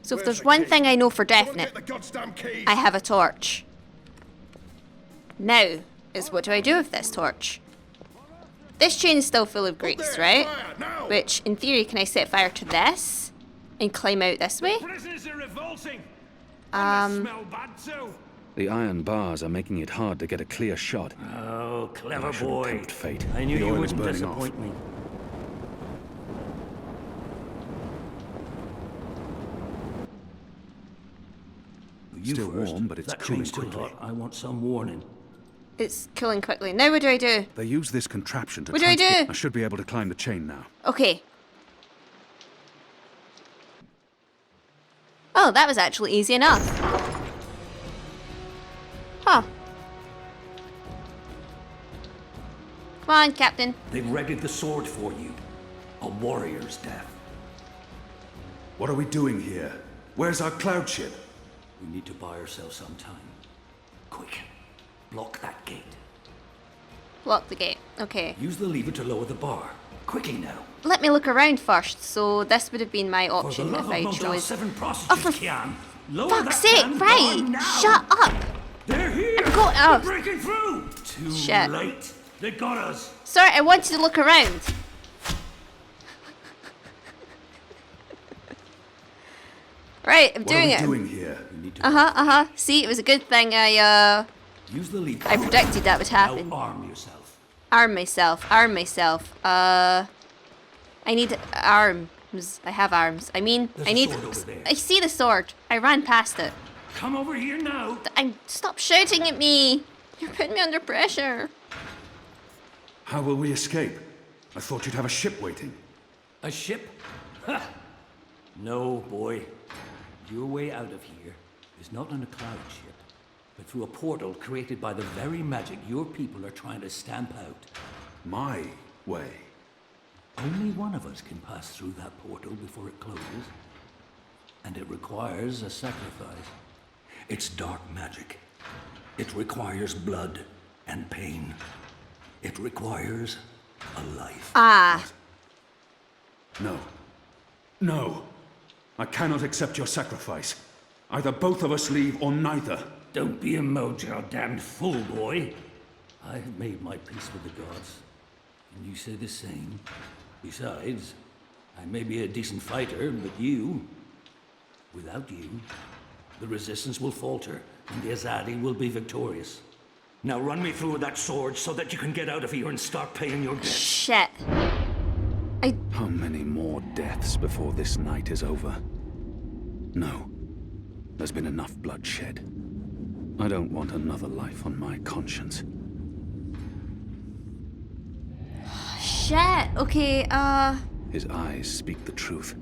So if there's one thing I know for definite, I have a torch. Now, is what do I do with this torch? This chain is still full of grease, right? Which, in theory, can I set fire to this and climb out this way? The iron bars are making it hard to get a clear shot. Oh, clever I shouldn't boy. tempt fate. I knew The you oil is wouldn't burning off. disappoint me. You Still first. warm, but If it's that cooling chain's too quickly. hot, I want some warning. It's cooling quickly. Now what do I do? They use this contraption to What do I transport- do? I should be able to climb the chain now. Okay. Oh, that was actually easy enough. Huh. Come on, Captain. They've readied the sword for you. A warrior's death. What are we doing here? Where's our cloud ship? We need to buy ourselves some time. Quick. Block that gate. Block the gate. Okay. Use the lever to lower the bar. Quickly now. Let me look around first. So this would have been my For the option love if I of Motel chose. 7 Oh, prostitutes, for Kian. Lower fuck's that sake! damn Right. bar now. Shut up. They're here. I'm going- oh. They're breaking through. Too Shit. late. They got us. Sorry, I wanted to look around. Right, I'm doing it. What are we doing here? You need to See, it was a good thing I use the lever. predicted that would happen. Now arm yourself. Arm myself. I need arms. I have arms. I mean, There's I a need. sword over there. I see the sword. I ran past it. Come over here now. Stop shouting at me. You're putting me under pressure. How will we escape? I thought you'd have a ship waiting. A ship? Ha! No, boy. Your way out of here is not on a cloud ship, but through a portal created by the very magic your people are trying to stamp out. My way. Only one of us can pass through that portal before it closes. And it requires a sacrifice. It's dark magic. It requires blood and pain. It requires a life. Ah. No. No. I cannot accept your sacrifice. Either both of us leave or neither. Don't be a mojo damned fool, boy. I've made my peace with the gods. And you say the same. Besides, I may be a decent fighter, but without you, the resistance will falter, and the Azadi will be victorious. Now run me through with that sword so that you can get out of here and start paying your debts. Shit. How many more deaths before this night is over? No. There's been enough bloodshed. I don't want another life on my conscience. Shit. Okay, His eyes speak the truth.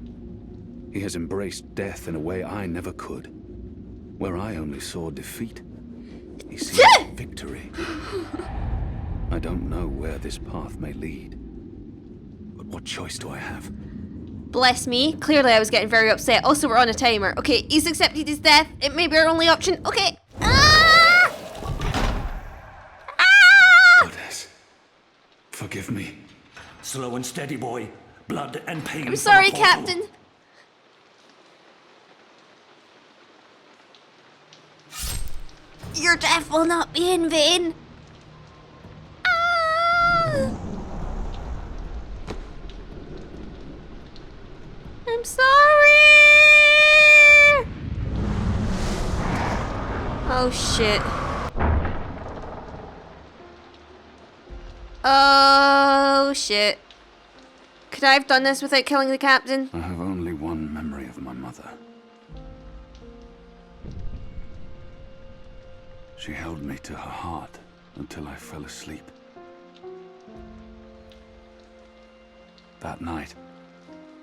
He has embraced death in a way I never could. Where I only saw defeat, he sees victory. I don't know where this path may lead. But what choice do I have? Bless me. Clearly I was getting very upset. Also, we're on a timer. Okay, he's accepted his death. It may be our only option. Okay. Ah! Ah! Goddess, forgive me. Slow and steady, boy. Blood and pain. I'm sorry, from a portal. Captain. Your death will not be in vain. Ah! I'm sorry. Oh shit. Oh shit. Could I have done this without killing the captain? I have only one memory of my mother. She held me to her heart until I fell asleep. That night,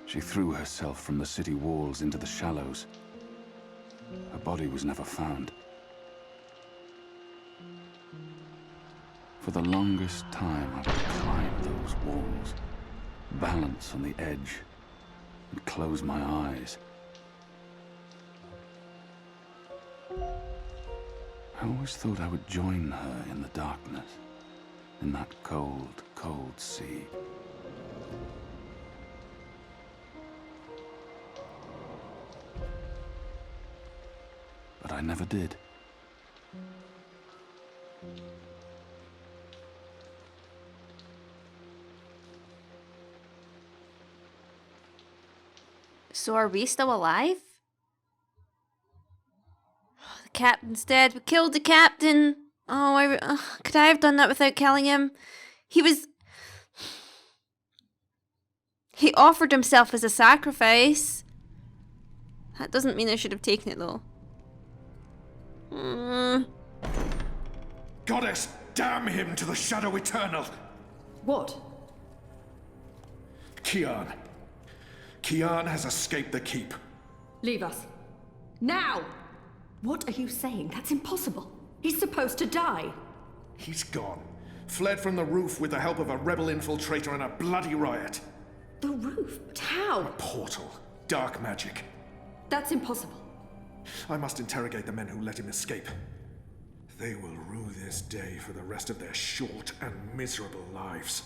she threw herself from the city walls into the shallows. Her body was never found. For the longest time, I would climb those walls, balance on the edge, and close my eyes. I always thought I would join her in the darkness, in that cold, cold sea. but I never did. So are we still alive? Oh, the captain's dead. We killed the captain. Oh, could I have done that without killing him? He offered himself as a sacrifice. That doesn't mean I should have taken it, though. Goddess, damn him to the shadow eternal! What? Kian. Kian has escaped the keep. Leave us. Now! What are you saying? That's impossible. He's supposed to die. He's gone. Fled from the roof with the help of a rebel infiltrator in a bloody riot. The roof? But how? A portal. Dark magic. That's impossible. I must interrogate the men who let him escape. They will rue this day for the rest of their short and miserable lives.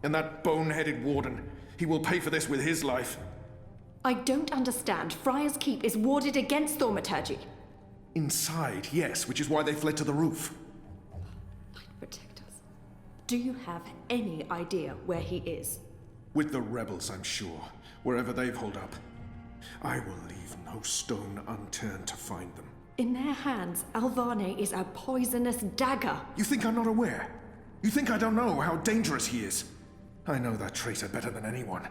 And that bone-headed warden, he will pay for this with his life. I don't understand. Friar's Keep is warded against thaumaturgy. Inside, yes, which is why they fled to the roof. Might protect us. Do you have any idea where he is? With the rebels, I'm sure. Wherever they've holed up. I will leave no stone unturned to find them. In their hands, Alvane is a poisonous dagger. You think I'm not aware? You think I don't know how dangerous he is? I know that traitor better than anyone.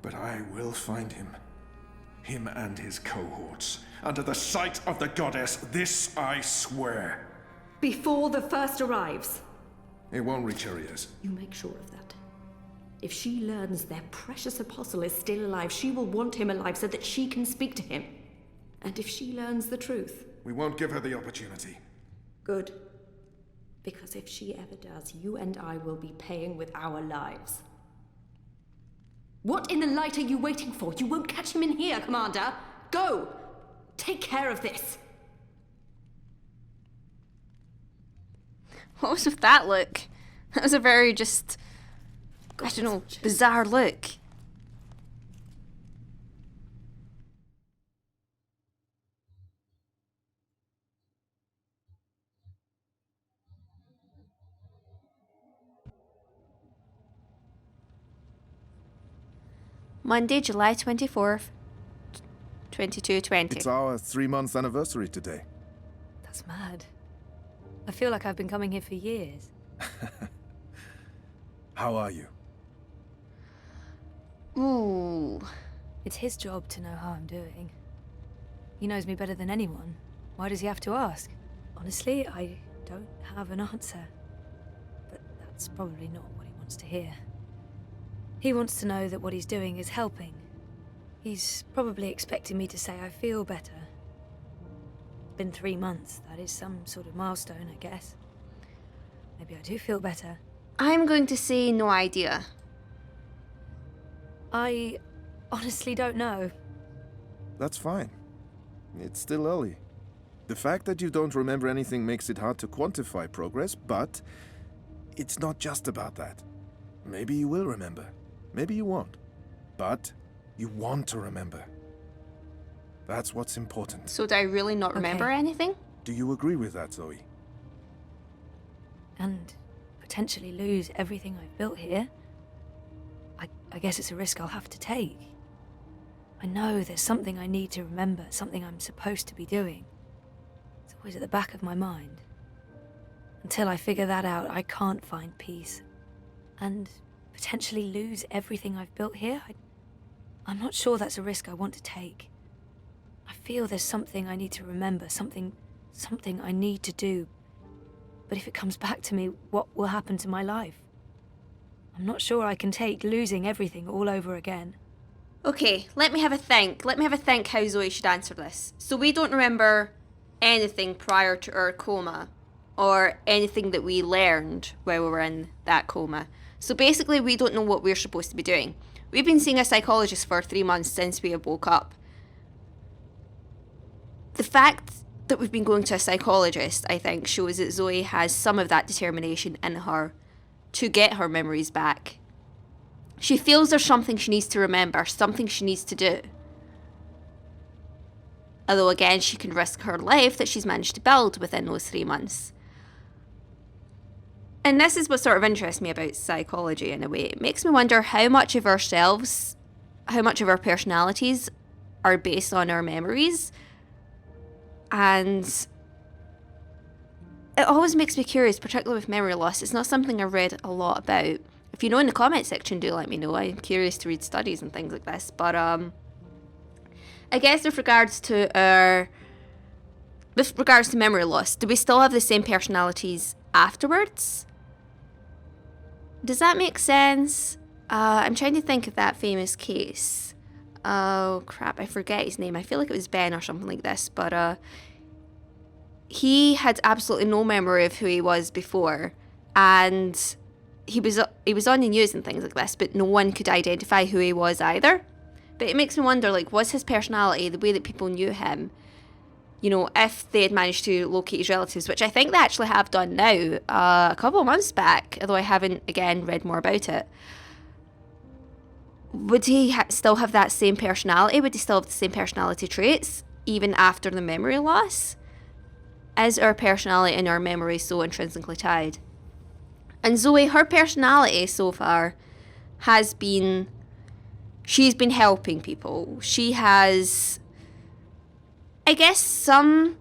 But I will find him. Him and his cohorts. Under the sight of the goddess, this I swear. Before the first arrives. It won't reach her ears. You make sure of that. If she learns their precious apostle is still alive, she will want him alive so that she can speak to him. And if she learns the truth... We won't give her the opportunity. Good. Because if she ever does, you and I will be paying with our lives. What in the light are you waiting for? You won't catch him in here, Commander. Go! Take care of this. What was with that look? That was a very just... I don't know, bizarre look. Monday, July 24th, 2220. It's our 3-month anniversary today. That's mad. I feel like I've been coming here for years. How are you? Ooh. It's his job to know how I'm doing. He knows me better than anyone. Why does he have to ask? Honestly, I don't have an answer. But that's probably not what he wants to hear. He wants to know that what he's doing is helping. He's probably expecting me to say I feel better. Been 3 months. That is some sort of milestone, I guess. Maybe I do feel better. I'm going to say no idea. I honestly don't know. That's fine. It's still early. The fact that you don't remember anything makes it hard to quantify progress, but it's not just about that. Maybe you will remember. Maybe you won't. But you want to remember. That's what's important. So do I really not remember anything? Do you agree with that, Zoe? And potentially lose everything I've built here. I guess it's a risk I'll have to take. I know there's something I need to remember, something I'm supposed to be doing. It's always at the back of my mind. Until I figure that out, I can't find peace. And potentially lose everything I've built here? I'm not sure that's a risk I want to take. I feel there's something I need to remember, something I need to do. But if it comes back to me, what will happen to my life? I'm not sure I can take losing everything all over again. Okay, let me have a think. Let me have a think how Zoe should answer this. So we don't remember anything prior to our coma, or anything that we learned while we were in that coma. So basically we don't know what we're supposed to be doing. We've been seeing a psychologist for 3 months since we woke up. The fact that we've been going to a psychologist, I think, shows that Zoe has some of that determination in her to get her memories back. She feels there's something she needs to remember, something she needs to do. Although again, she can risk her life that she's managed to build within those 3 months. And this is what sort of interests me about psychology in a way. It makes me wonder how much of ourselves, how much of our personalities are based on our memories. And it always makes me curious, particularly with memory loss. It's not something I've read a lot about. If you know in the comment section, do let me know. I'm curious to read studies and things like this. But I guess with regards to memory loss, do we still have the same personalities afterwards? Does that make sense? I'm trying to think of that famous case. Oh crap, I forget his name. I feel like it was Ben or something like this, but he had absolutely no memory of who he was before, and he was on the news and things like this, but no one could identify who he was either. But it makes me wonder, like, was his personality, the way that people knew him, you know, if they had managed to locate his relatives, which I think they actually have done now, a couple of months back, although I haven't, again, read more about it. Would he still have that same personality? Would he still have the same personality traits, even after the memory loss? Is our personality and our memory so intrinsically tied? And Zoe, her personality so far has been... She's been helping people. She has... I guess some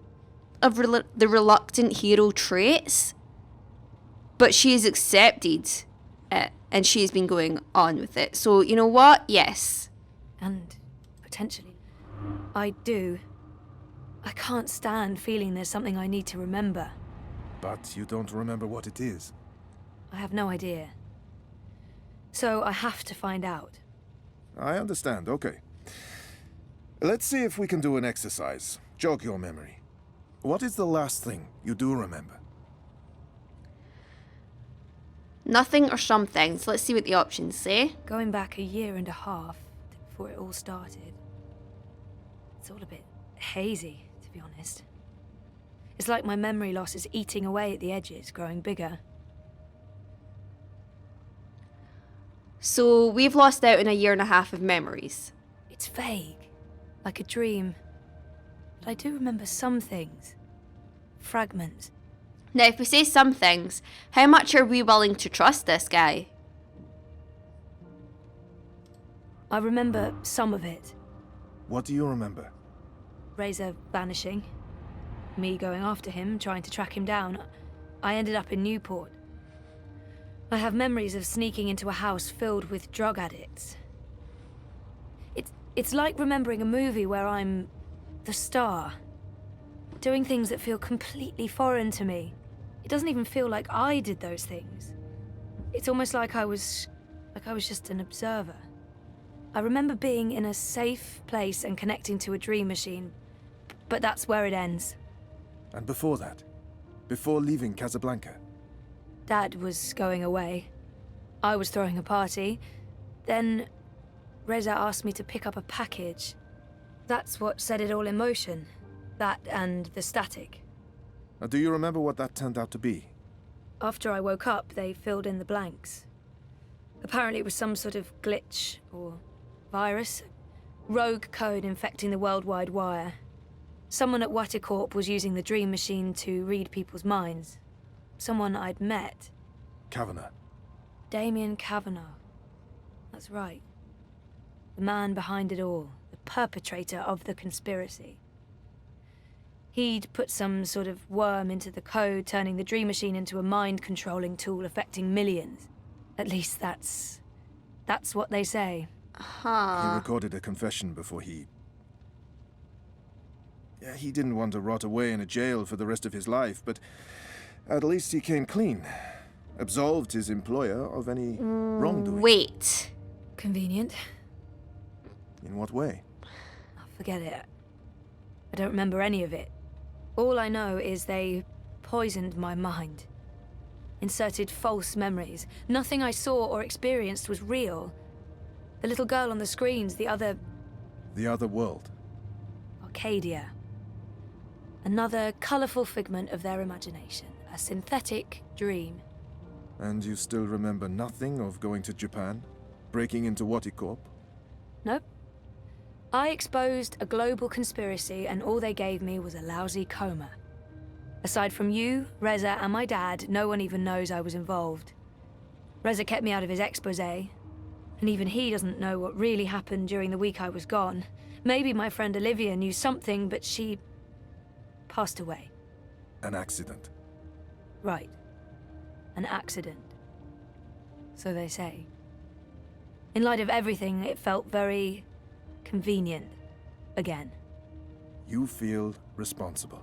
of the reluctant hero traits, but she's accepted it and she's been going on with it. So, you know what? Yes. And potentially, I do. I can't stand feeling there's something I need to remember. But you don't remember what it is. I have no idea. So I have to find out. I understand, okay. Let's see if we can do an exercise. Jog your memory. What is the last thing you do remember? Nothing or something. So let's see what the options say. Going back 1.5 years before it all started. It's all a bit hazy, to be honest. It's like my memory loss is eating away at the edges, growing bigger. So we've lost out on 1.5 years of memories. It's vague, like a dream. But I do remember some things. Fragments. Now, if we say some things, how much are we willing to trust this guy? I remember some of it. What do you remember? Razor vanishing. Me going after him, trying to track him down. I ended up in Newport. I have memories of sneaking into a house filled with drug addicts. It's like remembering a movie where I'm the star, doing things that feel completely foreign to me. It doesn't even feel like I did those things. It's almost like I was just an observer. I remember being in a safe place and connecting to a dream machine, but that's where it ends. And before that? Before leaving Casablanca? Dad was going away. I was throwing a party. Then Reza asked me to pick up a package. That's what set it all in motion. That and the static. Do you remember what that turned out to be? After I woke up, they filled in the blanks. Apparently it was some sort of glitch or virus. Rogue code infecting the worldwide wire. Someone at Waticorp was using the dream machine to read people's minds. Someone I'd met. Kavanagh. Damien Kavanagh. That's right. The man behind it all. The perpetrator of the conspiracy. He'd put some sort of worm into the code, turning the dream machine into a mind-controlling tool affecting millions. At least that's what they say. He recorded a confession before he... Yeah, he didn't want to rot away in a jail for the rest of his life, but at least he came clean. Absolved his employer of any wrongdoing. Wait. Convenient. In what way? Oh, forget it. I don't remember any of it. All I know is they poisoned my mind. Inserted false memories. Nothing I saw or experienced was real. The little girl on the screens, the other... The other world. Arcadia. Another colourful figment of their imagination. A synthetic dream. And you still remember nothing of going to Japan? Breaking into Waticorp? Nope. I exposed a global conspiracy and all they gave me was a lousy coma. Aside from you, Reza, and my dad, no one even knows I was involved. Reza kept me out of his exposé, and even he doesn't know what really happened during the week I was gone. Maybe my friend Olivia knew something, but she passed away. An accident. Right. An accident. So they say. In light of everything, it felt very convenient. Again. You feel responsible.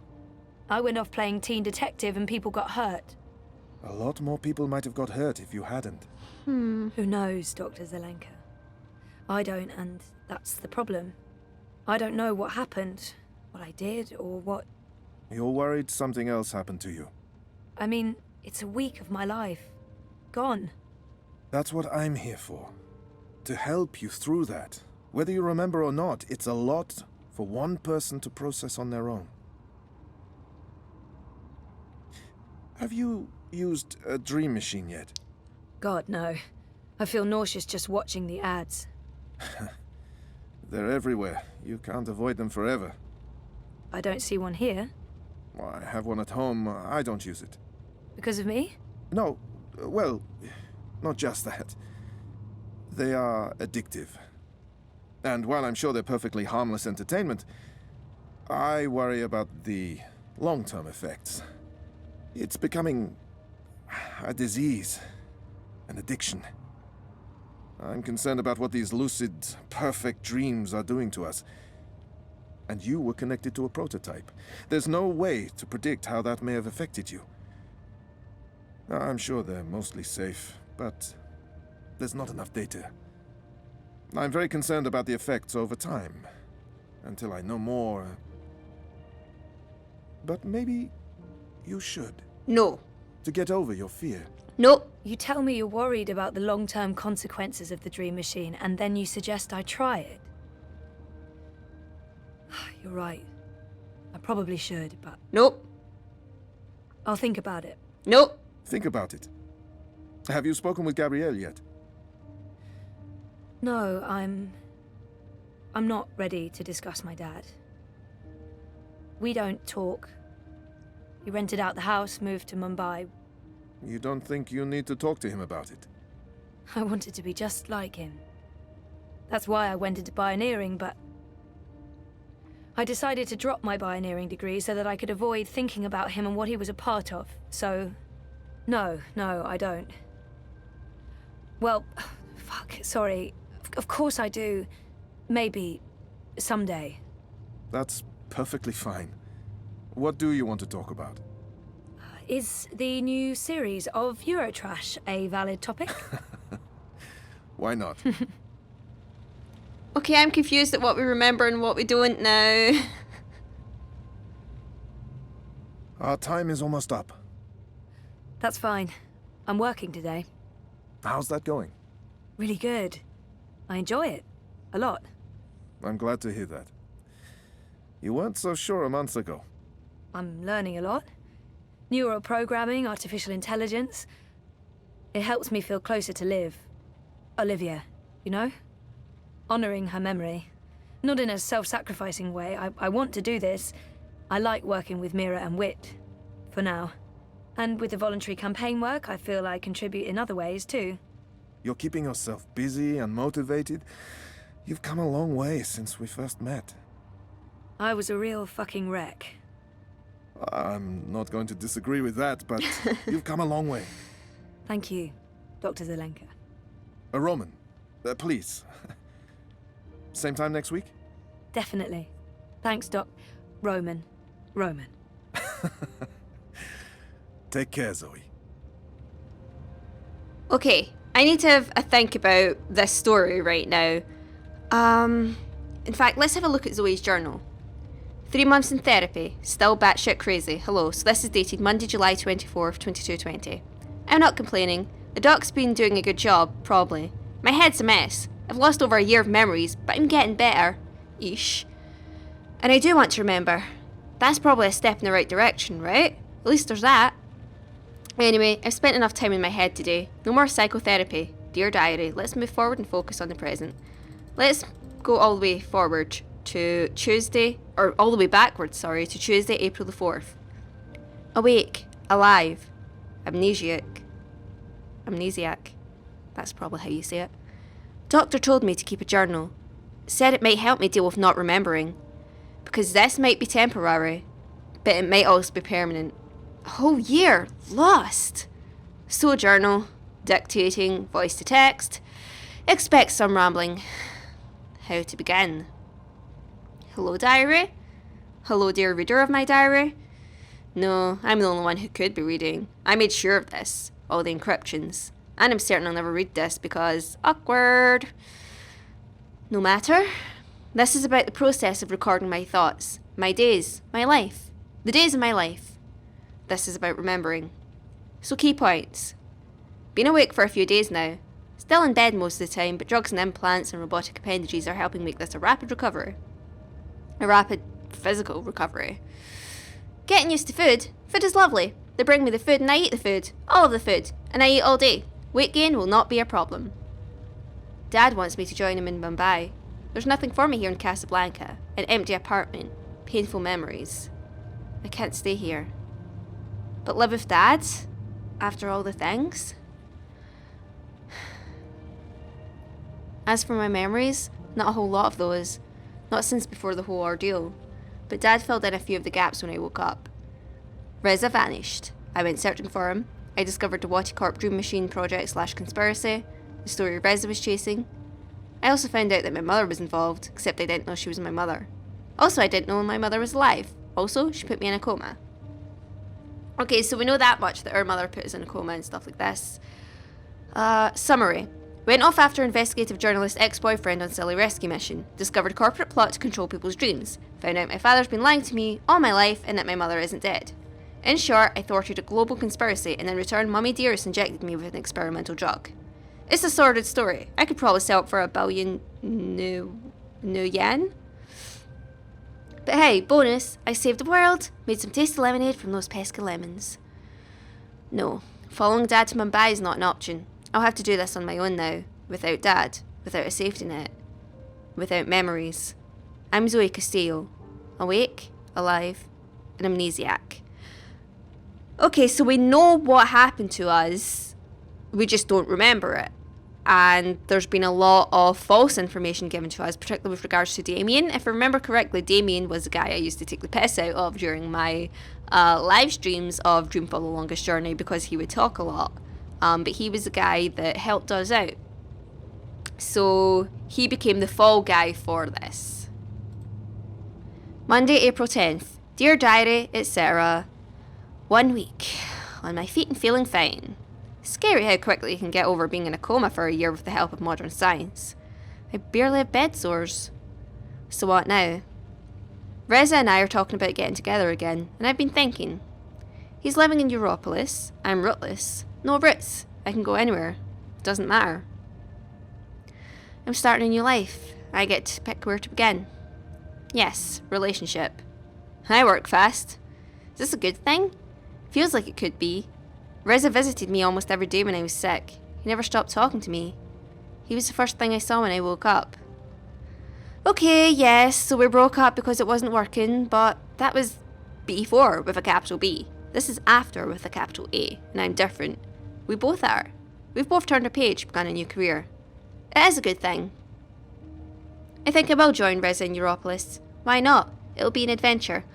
I went off playing teen detective and people got hurt. A lot more people might have got hurt if you hadn't. Who knows, Dr. Zelenka? I don't, and that's the problem. I don't know what happened, what I did, or what... You're worried something else happened to you. I mean, it's a week of my life. Gone. That's what I'm here for. To help you through that. Whether you remember or not, it's a lot for one person to process on their own. Have you used a dream machine yet? God, no. I feel nauseous just watching the ads. They're everywhere. You can't avoid them forever. I don't see one here. Well, I have one at home. I don't use it. Because of me? No, well, not just that. They are addictive. And while I'm sure they're perfectly harmless entertainment, I worry about the long-term effects. It's becoming a disease, an addiction. I'm concerned about what these lucid, perfect dreams are doing to us. And you were connected to a prototype. There's no way to predict how that may have affected you. I'm sure they're mostly safe, but there's not enough data. I'm very concerned about the effects over time, until I know more. But maybe you should. No. To get over your fear. Nope. You tell me you're worried about the long-term consequences of the dream machine, and then you suggest I try it. You're right. I probably should, but Nope. I'll think about it. Nope. Think about it. Have you spoken with Gabrielle yet? No, I'm not ready to discuss my dad. We don't talk. He rented out the house, moved to Mumbai. You don't think you need to talk to him about it? I wanted to be just like him. That's why I went into pioneering, but I decided to drop my pioneering degree so that I could avoid thinking about him and what he was a part of. So, no, I don't. Well, fuck, sorry. Of course I do. Maybe. Someday. That's perfectly fine. What do you want to talk about? Is the new series of Eurotrash a valid topic? Why not? Okay, I'm confused at what we remember and what we don't now. Our time is almost up. That's fine. I'm working today. How's that going? Really good. I enjoy it. A lot. I'm glad to hear that. You weren't so sure a month ago. I'm learning a lot. Neural programming, artificial intelligence. It helps me feel closer to Liv. Olivia, you know? Honoring her memory. Not in a self-sacrificing way. I want to do this. I like working with Mira and Wit. For now. And with the voluntary campaign work, I feel I contribute in other ways, too. You're keeping yourself busy and motivated. You've come a long way since we first met. I was a real fucking wreck. I'm not going to disagree with that, but you've come a long way. Thank you, Dr. Zelenka. Roman, please. Same time next week? Definitely. Thanks, Doc. Roman. Take care, Zoe. Okay, I need to have a think about this story right now. In fact, let's have a look at Zoe's journal. 3 months in therapy, still batshit crazy. Hello, so this is dated Monday, July 24th, 2220. I'm not complaining. The doc's been doing a good job, probably. My head's a mess. I've lost over a year of memories, but I'm getting better. Eesh. And I do want to remember. That's probably a step in the right direction, right? At least there's that. Anyway, I've spent enough time in my head today. No more psychotherapy. Dear diary, let's move forward and focus on the present. Let's go all the way forward to Tuesday, or all the way backwards, sorry, to Tuesday, April the 4th. Awake, alive, amnesiac. That's probably how you say it. Doctor told me to keep a journal. Said it might help me deal with not remembering. Because this might be temporary, but it might also be permanent. A whole year lost. So journal, dictating, voice to text. Expect some rambling. How to begin? Hello, diary? Hello, dear reader of my diary? No, I'm the only one who could be reading. I made sure of this, all the encryptions. And I'm certain I'll never read this because awkward. No matter. This is about the process of recording my thoughts, my days, my life, the days of my life. This is about remembering. So key points. Been awake for a few days now. Still in bed most of the time, but drugs and implants and robotic appendages are helping make this a rapid recovery. A rapid physical recovery. Getting used to food. Food is lovely. They bring me the food and I eat the food. All of the food. And I eat all day. Weight gain will not be a problem. Dad wants me to join him in Mumbai. There's nothing for me here in Casablanca. An empty apartment. Painful memories. I can't stay here. But live with Dad? After all the things? As for my memories, not a whole lot of those. Not since before the whole ordeal. But Dad filled in a few of the gaps when I woke up. Reza vanished. I went searching for him. I discovered the Waticorp Dream Machine project / conspiracy, the story Reza was chasing. I also found out that my mother was involved, except I didn't know she was my mother. Also, I didn't know my mother was alive. Also, she put me in a coma. Okay, so we know that much, that our mother put us in a coma and stuff like this. Summary. Went off after investigative journalist ex-boyfriend on silly rescue mission. Discovered corporate plot to control people's dreams. Found out my father's been lying to me all my life and that my mother isn't dead. In short, I thwarted a global conspiracy and in return Mummy Dearest injected me with an experimental drug. It's a sordid story. I could probably sell it for $1 billion new yen. But hey, bonus, I saved the world, made some tasty lemonade from those pesky lemons. No, following Dad to Mumbai is not an option. I'll have to do this on my own now, without Dad, without a safety net, without memories. I'm Zoe Castillo, awake, alive, and amnesiac. Okay, so we know what happened to us, we just don't remember it. And there's been a lot of false information given to us, particularly with regards to Damien. If I remember correctly, Damien was the guy I used to take the piss out of during my live streams of Dreamfall The Longest Journey because he would talk a lot. But he was the guy that helped us out. So he became the fall guy for this. Monday, April 10th. Dear Diary, etc. 1 week. On my feet and feeling fine. Scary how quickly you can get over being in a coma for a year with the help of modern science. I barely have bed sores. So what now? Reza and I are talking about getting together again, and I've been thinking. He's living in Europolis. I'm rootless. No roots. I can go anywhere. Doesn't matter. I'm starting a new life. I get to pick where to begin. Yes, relationship. I work fast. Is this a good thing? Feels like it could be. Reza visited me almost every day when I was sick. He never stopped talking to me. He was the first thing I saw when I woke up. Okay, yes, so we broke up because it wasn't working, but that was before with a capital B. This is after with a capital A, and I'm different. We both are. We've both turned a page, begun a new career. It is a good thing. I think I will join Reza in Europolis. Why not? It'll be an adventure.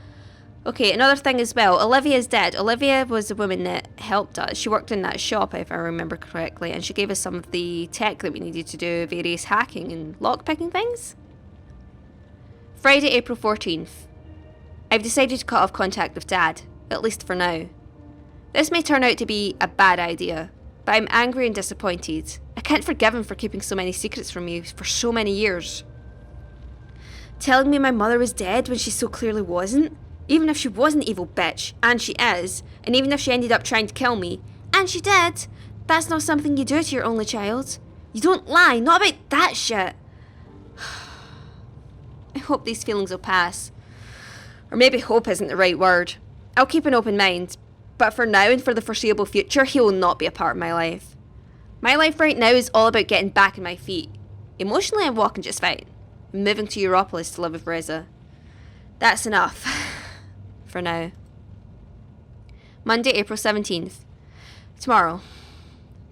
Okay, another thing as well. Olivia's dead. Olivia was the woman that helped us. She worked in that shop, if I remember correctly, and she gave us some of the tech that we needed to do various hacking and lockpicking things. Friday, April 14th. I've decided to cut off contact with Dad, at least for now. This may turn out to be a bad idea, but I'm angry and disappointed. I can't forgive him for keeping so many secrets from me for so many years. Telling me my mother was dead when she so clearly wasn't? Even if she was an evil bitch, and she is, and even if she ended up trying to kill me, and she did, that's not something you do to your only child. You don't lie, not about that shit. I hope these feelings will pass. Or maybe hope isn't the right word. I'll keep an open mind, but for now and for the foreseeable future, he will not be a part of my life. My life right now is all about getting back on my feet. Emotionally, I'm walking just fine. I'm moving to Europolis to live with Reza. That's enough. For now. Monday, April 17th. Tomorrow.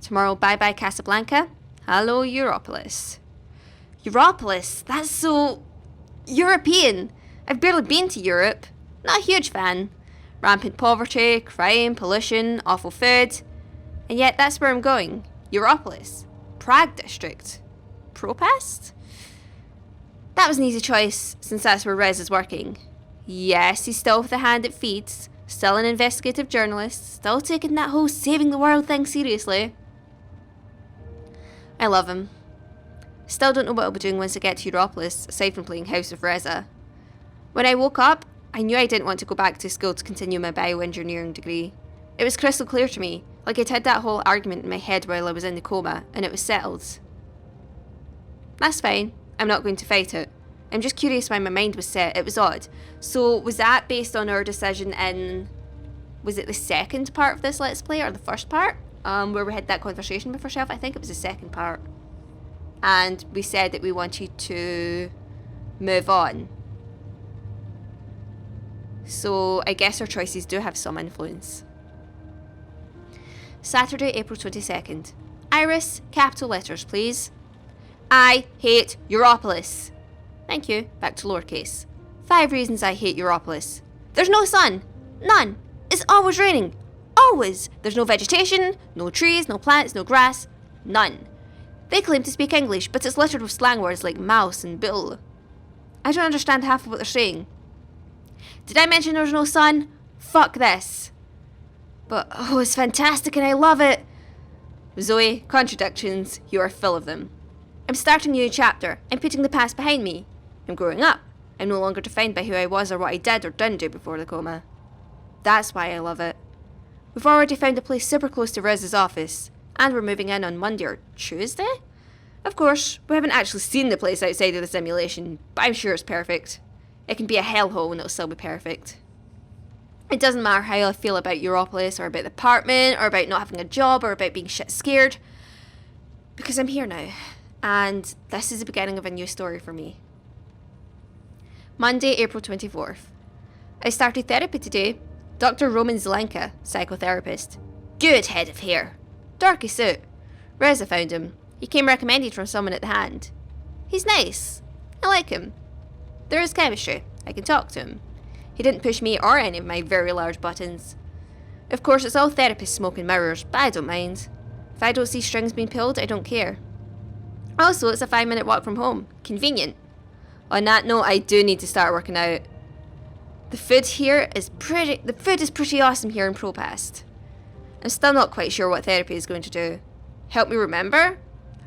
Tomorrow, bye-bye Casablanca. Hello, Europolis. Europolis? That's so... European. I've barely been to Europe. Not a huge fan. Rampant poverty, crime, pollution, awful food. And yet that's where I'm going. Europolis. Prague district. Propast? That was an easy choice, since that's where Rez is working. Yes, he's still with a hand at feeds, still an investigative journalist, still taking that whole saving the world thing seriously. I love him. Still don't know what I'll be doing once I get to Europolis, aside from playing House of Reza. When I woke up, I knew I didn't want to go back to school to continue my bioengineering degree. It was crystal clear to me, like I'd had that whole argument in my head while I was in the coma, and it was settled. That's fine. I'm not going to fight it. I'm just curious why my mind was set. It was odd. So, was that based on our decision in... Was it the second part of this Let's Play, or the first part? Where we had that conversation with ourselves? I think it was the second part. And we said that we wanted to move on. So, I guess our choices do have some influence. Saturday, April 22nd. Iris, capital letters, please. I hate Europolis. Thank you. Back to lowercase. 5 reasons I hate Europolis. There's no sun. None. It's always raining. Always. There's no vegetation, no trees, no plants, no grass. None. They claim to speak English, but it's littered with slang words like mouse and bill. I don't understand half of what they're saying. Did I mention there's no sun? Fuck this. But, oh, it's fantastic and I love it. Zoe, contradictions, you are full of them. I'm starting a new chapter. I'm putting the past behind me. I'm growing up. I'm no longer defined by who I was or what I did or didn't do before the coma. That's why I love it. We've already found a place super close to Rez's office, and we're moving in on Monday or Tuesday? Of course, we haven't actually seen the place outside of the simulation, but I'm sure it's perfect. It can be a hellhole and it'll still be perfect. It doesn't matter how I feel about Europolis or about the apartment or about not having a job or about being shit scared, because I'm here now. And this is the beginning of a new story for me. Monday, April 24th. I started therapy today. Dr. Roman Zelenka, psychotherapist. Good head of hair. Darky suit. Reza found him. He came recommended from someone at the hand. He's nice. I like him. There is chemistry. I can talk to him. He didn't push me or any of my very large buttons. Of course, it's all therapist smoke and mirrors, but I don't mind. If I don't see strings being pulled, I don't care. Also, it's a 5-minute walk from home. Convenient. On that note, I do need to start working out. The food is pretty awesome here in Propast. I'm still not quite sure what therapy is going to do. Help me remember?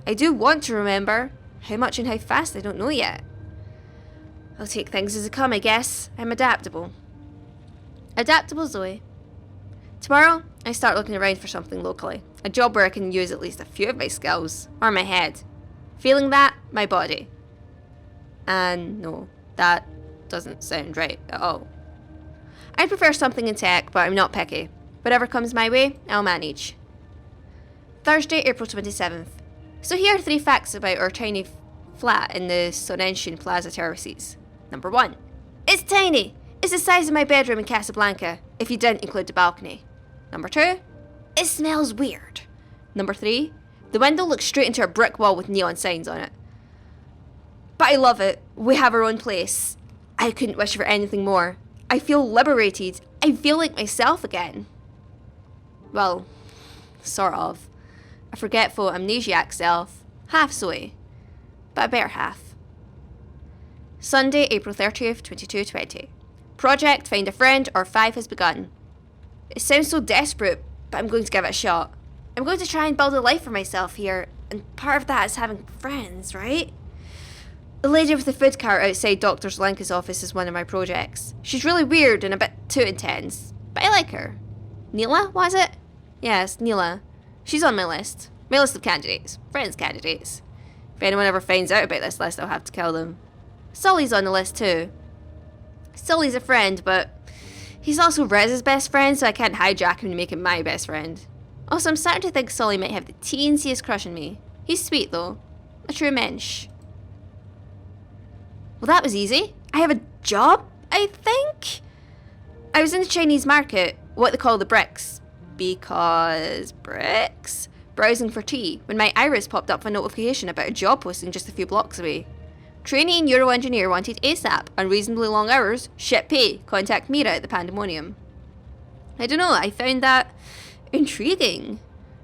I do want to remember. How much and how fast, I don't know yet. I'll take things as they come, I guess. I'm adaptable. Adaptable Zoe. Tomorrow, I start looking around for something locally. A job where I can use at least a few of my skills. Or my head. Feeling that, my body. And no, that doesn't sound right at all. I'd prefer something in tech, but I'm not picky. Whatever comes my way, I'll manage. Thursday, April 27th. So here are 3 facts about our tiny flat in the Sonensian Plaza Terraces. Number 1. It's tiny! It's the size of my bedroom in Casablanca, if you didn't include the balcony. Number 2. It smells weird. Number 3. The window looks straight into a brick wall with neon signs on it. But I love it. We have our own place. I couldn't wish for anything more. I feel liberated. I feel like myself again. Well, sort of. A forgetful, amnesiac self. Half Zoe. But a better half. Sunday, April 30th, 2220. Project Find a Friend or 5 has begun. It sounds so desperate, but I'm going to give it a shot. I'm going to try and build a life for myself here, and part of that is having friends, right? The lady with the food cart outside Dr. Zelenka's office is one of my projects. She's really weird and a bit too intense, but I like her. Neela, was it? Yes, Neela. She's on my list. My list of candidates. Friends candidates. If anyone ever finds out about this list, I'll have to kill them. Sully's on the list too. Sully's a friend, but he's also Rez's best friend, so I can't hijack him to make him my best friend. Also, I'm starting to think Sully might have the teensiest crush on me. He's sweet though. A true mensch. Well, that was easy. I have a job, I think? I was in the Chinese market, what they call the bricks. Because bricks? Browsing for tea, when my iris popped up with a notification about a job posting just a few blocks away. Trainee and Euro engineer wanted ASAP, unreasonably long hours, shit pay, contact Mira at the Pandemonium. I don't know, I found that intriguing.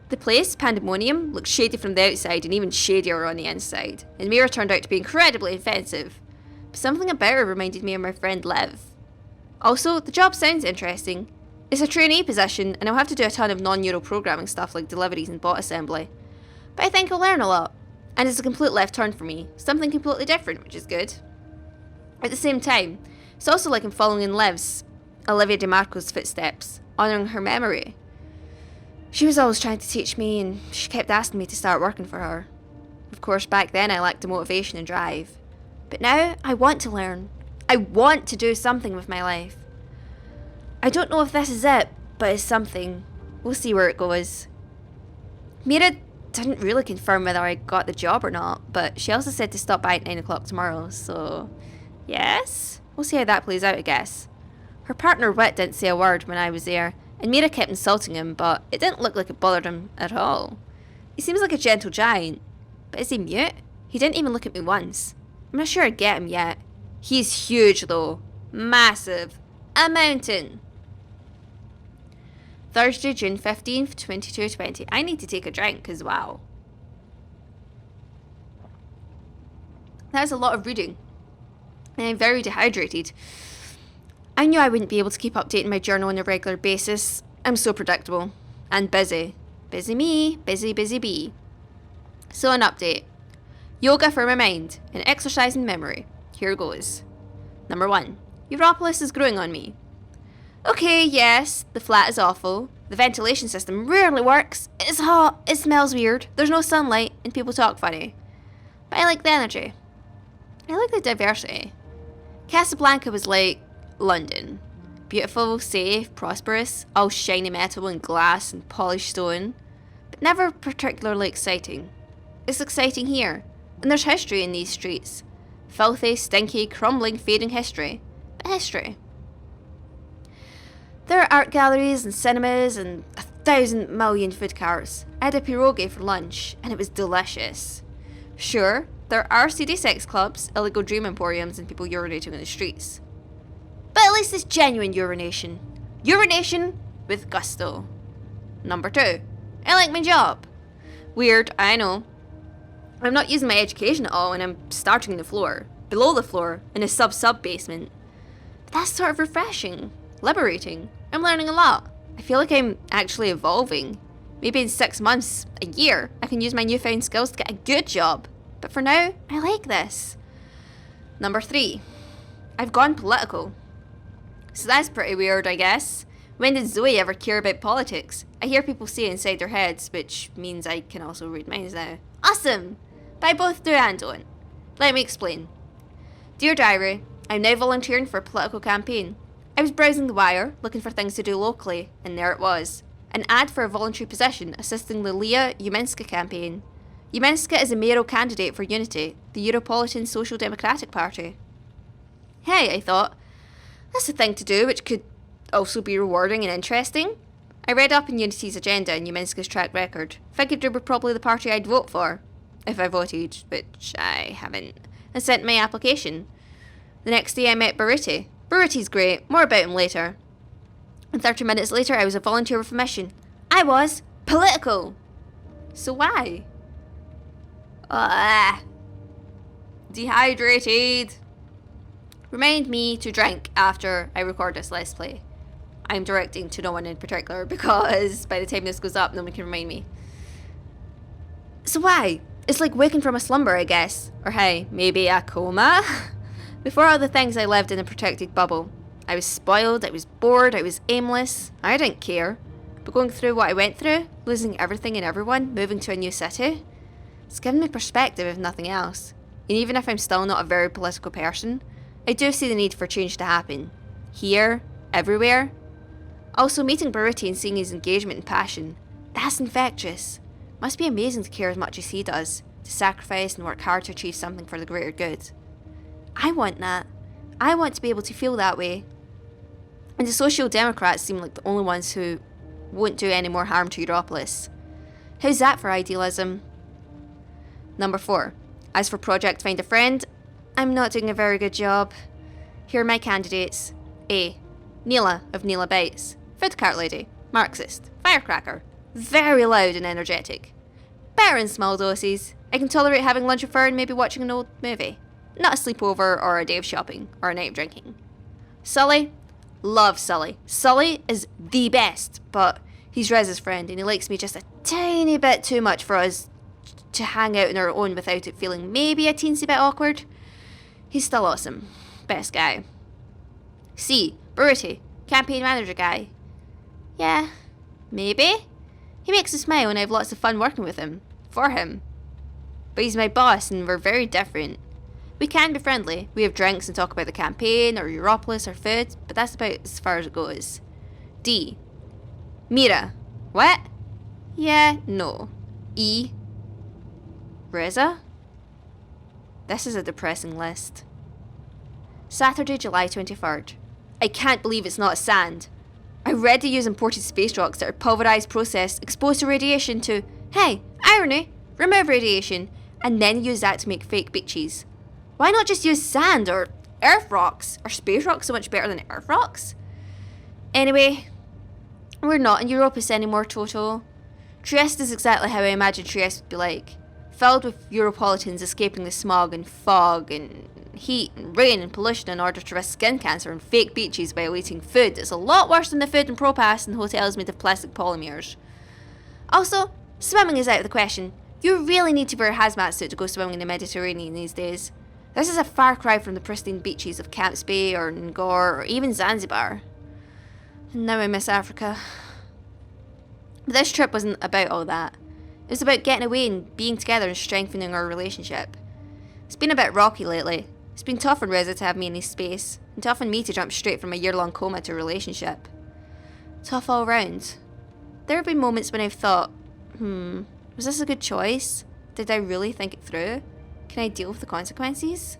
The place, Pandemonium, looked shady from the outside and even shadier on the inside, and Mira turned out to be incredibly offensive. But something about her reminded me of my friend Liv. Also, the job sounds interesting. It's a trainee position, and I'll have to do a ton of non-Euro programming stuff like deliveries and bot assembly. But I think I'll learn a lot. And it's a complete left turn for me, something completely different, which is good. At the same time, it's also like I'm following in Liv's, Olivia DeMarco's footsteps, honouring her memory. She was always trying to teach me, and she kept asking me to start working for her. Of course, back then I lacked the motivation and drive. But now, I want to learn. I want to do something with my life. I don't know if this is it, but it's something. We'll see where it goes. Mira didn't really confirm whether I got the job or not, but she also said to stop by at 9 o'clock tomorrow, so yes? We'll see how that plays out, I guess. Her partner Wit didn't say a word when I was there, and Mira kept insulting him, but it didn't look like it bothered him at all. He seems like a gentle giant, but is he mute? He didn't even look at me once. I'm not sure I'd get him yet. He's huge though. Massive. A mountain. Thursday, June 15th, 2220. I need to take a drink as well. That's a lot of reading. And I'm very dehydrated. I knew I wouldn't be able to keep updating my journal on a regular basis. I'm so predictable. And busy. Busy me, busy, busy bee. So an update. Yoga for my mind, and exercise in memory. Here goes. Number 1. Europolis is growing on me. Okay, yes, the flat is awful. The ventilation system rarely works. It's hot, it smells weird, there's no sunlight, and people talk funny. But I like the energy. I like the diversity. Casablanca was like London. Beautiful, safe, prosperous, all shiny metal and glass and polished stone. But never particularly exciting. It's exciting here, and there's history in these streets. Filthy, stinky, crumbling, fading history. But history. There are art galleries and cinemas and 1,000 million food carts. I had a pierogi for lunch, and it was delicious. Sure, there are seedy sex clubs, illegal dream emporiums, and people urinating on the streets. But at least it's genuine urination. Urination with gusto. Number 2. I like my job. Weird, I know. I'm not using my education at all, and I'm starting on the floor. Below the floor, in a sub-sub basement. But that's sort of refreshing. Liberating. I'm learning a lot. I feel like I'm actually evolving. Maybe in 6 months, a year, I can use my newfound skills to get a good job. But for now, I like this. Number 3. I've gone political. So that's pretty weird, I guess. When did Zoe ever care about politics? I hear people say inside their heads, which means I can also read minds now. Awesome! But I both do and don't. Let me explain. Dear Diary, I'm now volunteering for a political campaign. I was browsing the wire, looking for things to do locally, and there it was. An ad for a voluntary position assisting the Leah Uminska campaign. Uminska is a mayoral candidate for Unity, the Europolitan Social Democratic Party. Hey, I thought, that's a thing to do which could also be rewarding and interesting. I read up on Unity's agenda and Uminska's track record. Figured they were probably the party I'd vote for. If I voted, which I haven't. And sent my application. The next day I met Baruti. Baruti's great, more about him later. And 30 minutes later I was a volunteer with a mission. I was political! So why? Dehydrated! Remind me to drink after I record this Let's Play. I'm directing to no one in particular because by the time this goes up no one can remind me. So why? It's like waking from a slumber, I guess. Or hey, maybe a coma? Before all the things I lived in a protected bubble. I was spoiled, I was bored, I was aimless. I didn't care. But going through what I went through, losing everything and everyone, moving to a new city, it's given me perspective if nothing else. And even if I'm still not a very political person, I do see the need for change to happen. Here, everywhere. Also meeting Baruti and seeing his engagement and passion, that's infectious. Must be amazing to care as much as he does, to sacrifice and work hard to achieve something for the greater good. I want that. I want to be able to feel that way. And the Social Democrats seem like the only ones who won't do any more harm to Europolis. How's that for idealism? Number 4. As for Project Find a Friend, I'm not doing a very good job. Here are my candidates. A. Neela of Neela Bites. Food cart lady. Marxist. Firecracker. Very loud and energetic. Better in small doses. I can tolerate having lunch with her and maybe watching an old movie. Not a sleepover or a day of shopping or a night of drinking. Sully. Love Sully. Sully is the best, but he's Rez's friend and he likes me just a tiny bit too much for us to hang out on our own without it feeling maybe a teensy bit awkward. He's still awesome. Best guy. C. Baruti. Campaign manager guy. Yeah, maybe. He makes me smile and I have lots of fun working with him. For him. But he's my boss and we're very different. We can be friendly. We have drinks and talk about the campaign or Europolis or food, but that's about as far as it goes. D. Mira. What? Yeah, no. E. Reza? This is a depressing list. Saturday, July 23rd. I can't believe it's not sand. I read they use imported space rocks that are pulverized, processed, exposed to radiation to, hey, irony, remove radiation, and then use that to make fake beaches. Why not just use sand or earth rocks? Are space rocks so much better than earth rocks? Anyway, we're not in Europus anymore, Toto. Trieste is exactly how I imagined Trieste would be like. Filled with Europolitans escaping the smog and fog and heat and rain and pollution in order to risk skin cancer and fake beaches while eating food that's a lot worse than the food in Propass and hotels made of plastic polymers. Also, swimming is out of the question. You really need to wear a hazmat suit to go swimming in the Mediterranean these days. This is a far cry from the pristine beaches of Camps Bay or Ngor or even Zanzibar. And now I miss Africa. But this trip wasn't about all that. It was about getting away and being together and strengthening our relationship. It's been a bit rocky lately. It's been tough on Reza to have me in his space, and tough on me to jump straight from a year-long coma to a relationship. Tough all round. There have been moments when I've thought, was this a good choice? Did I really think it through? Can I deal with the consequences?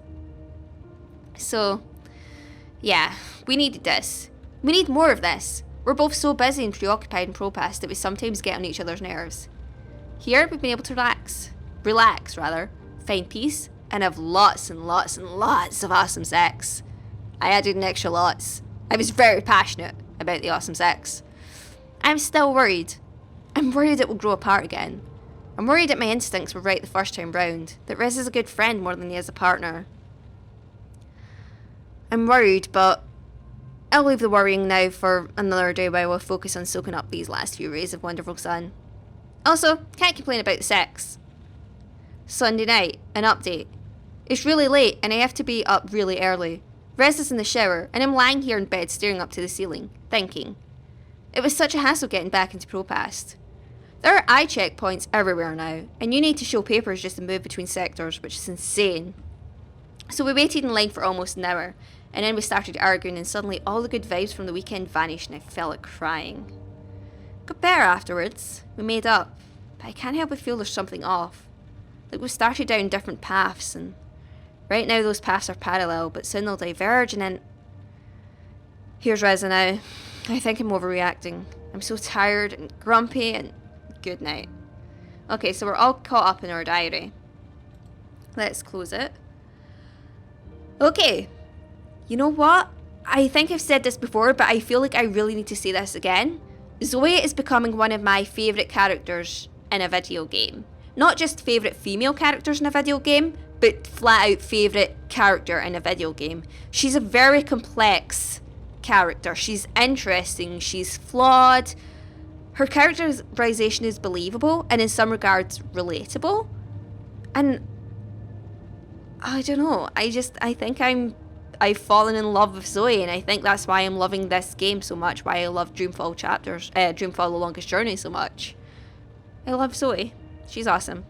So, yeah, we needed this. We need more of this. We're both so busy and preoccupied in Propass that we sometimes get on each other's nerves. Here, we've been able to relax, find peace, and have lots and lots and lots of awesome sex. I added an extra lots. I was very passionate about the awesome sex. I'm still worried. I'm worried it will grow apart again. I'm worried that my instincts were right the first time round, that Riz is a good friend more than he is a partner. I'm worried, but I'll leave the worrying now for another day while we'll focus on soaking up these last few rays of wonderful sun. Also, can't complain about the sex. Sunday night, an update. It's really late and I have to be up really early. Rez is in the shower and I'm lying here in bed staring up to the ceiling, thinking. It was such a hassle getting back into Propass. There are eye checkpoints everywhere now, and you need to show papers just to move between sectors, which is insane. So we waited in line for almost an hour, and then we started arguing and suddenly all the good vibes from the weekend vanished and I felt like crying. Got better afterwards, we made up, but I can't help but feel there's something off. Like we started down different paths, and right now those paths are parallel, but soon they'll diverge, and then... Here's Reza now. I think I'm overreacting. I'm so tired and grumpy and... Good night. Okay, so we're all caught up in our diary. Let's close it. Okay. You know what? I think I've said this before, but I feel like I really need to say this again. Zoe is becoming one of my favourite characters in a video game. Not just favourite female characters in a video game, but flat out favourite character in a video game. She's a very complex character. She's interesting, she's flawed. Her characterization is believable and in some regards relatable. And I don't know, I think I've fallen in love with Zoe, and I think that's why I'm loving this game so much, why I love Dreamfall Chapters, Dreamfall The Longest Journey so much. I love Zoe. She's awesome.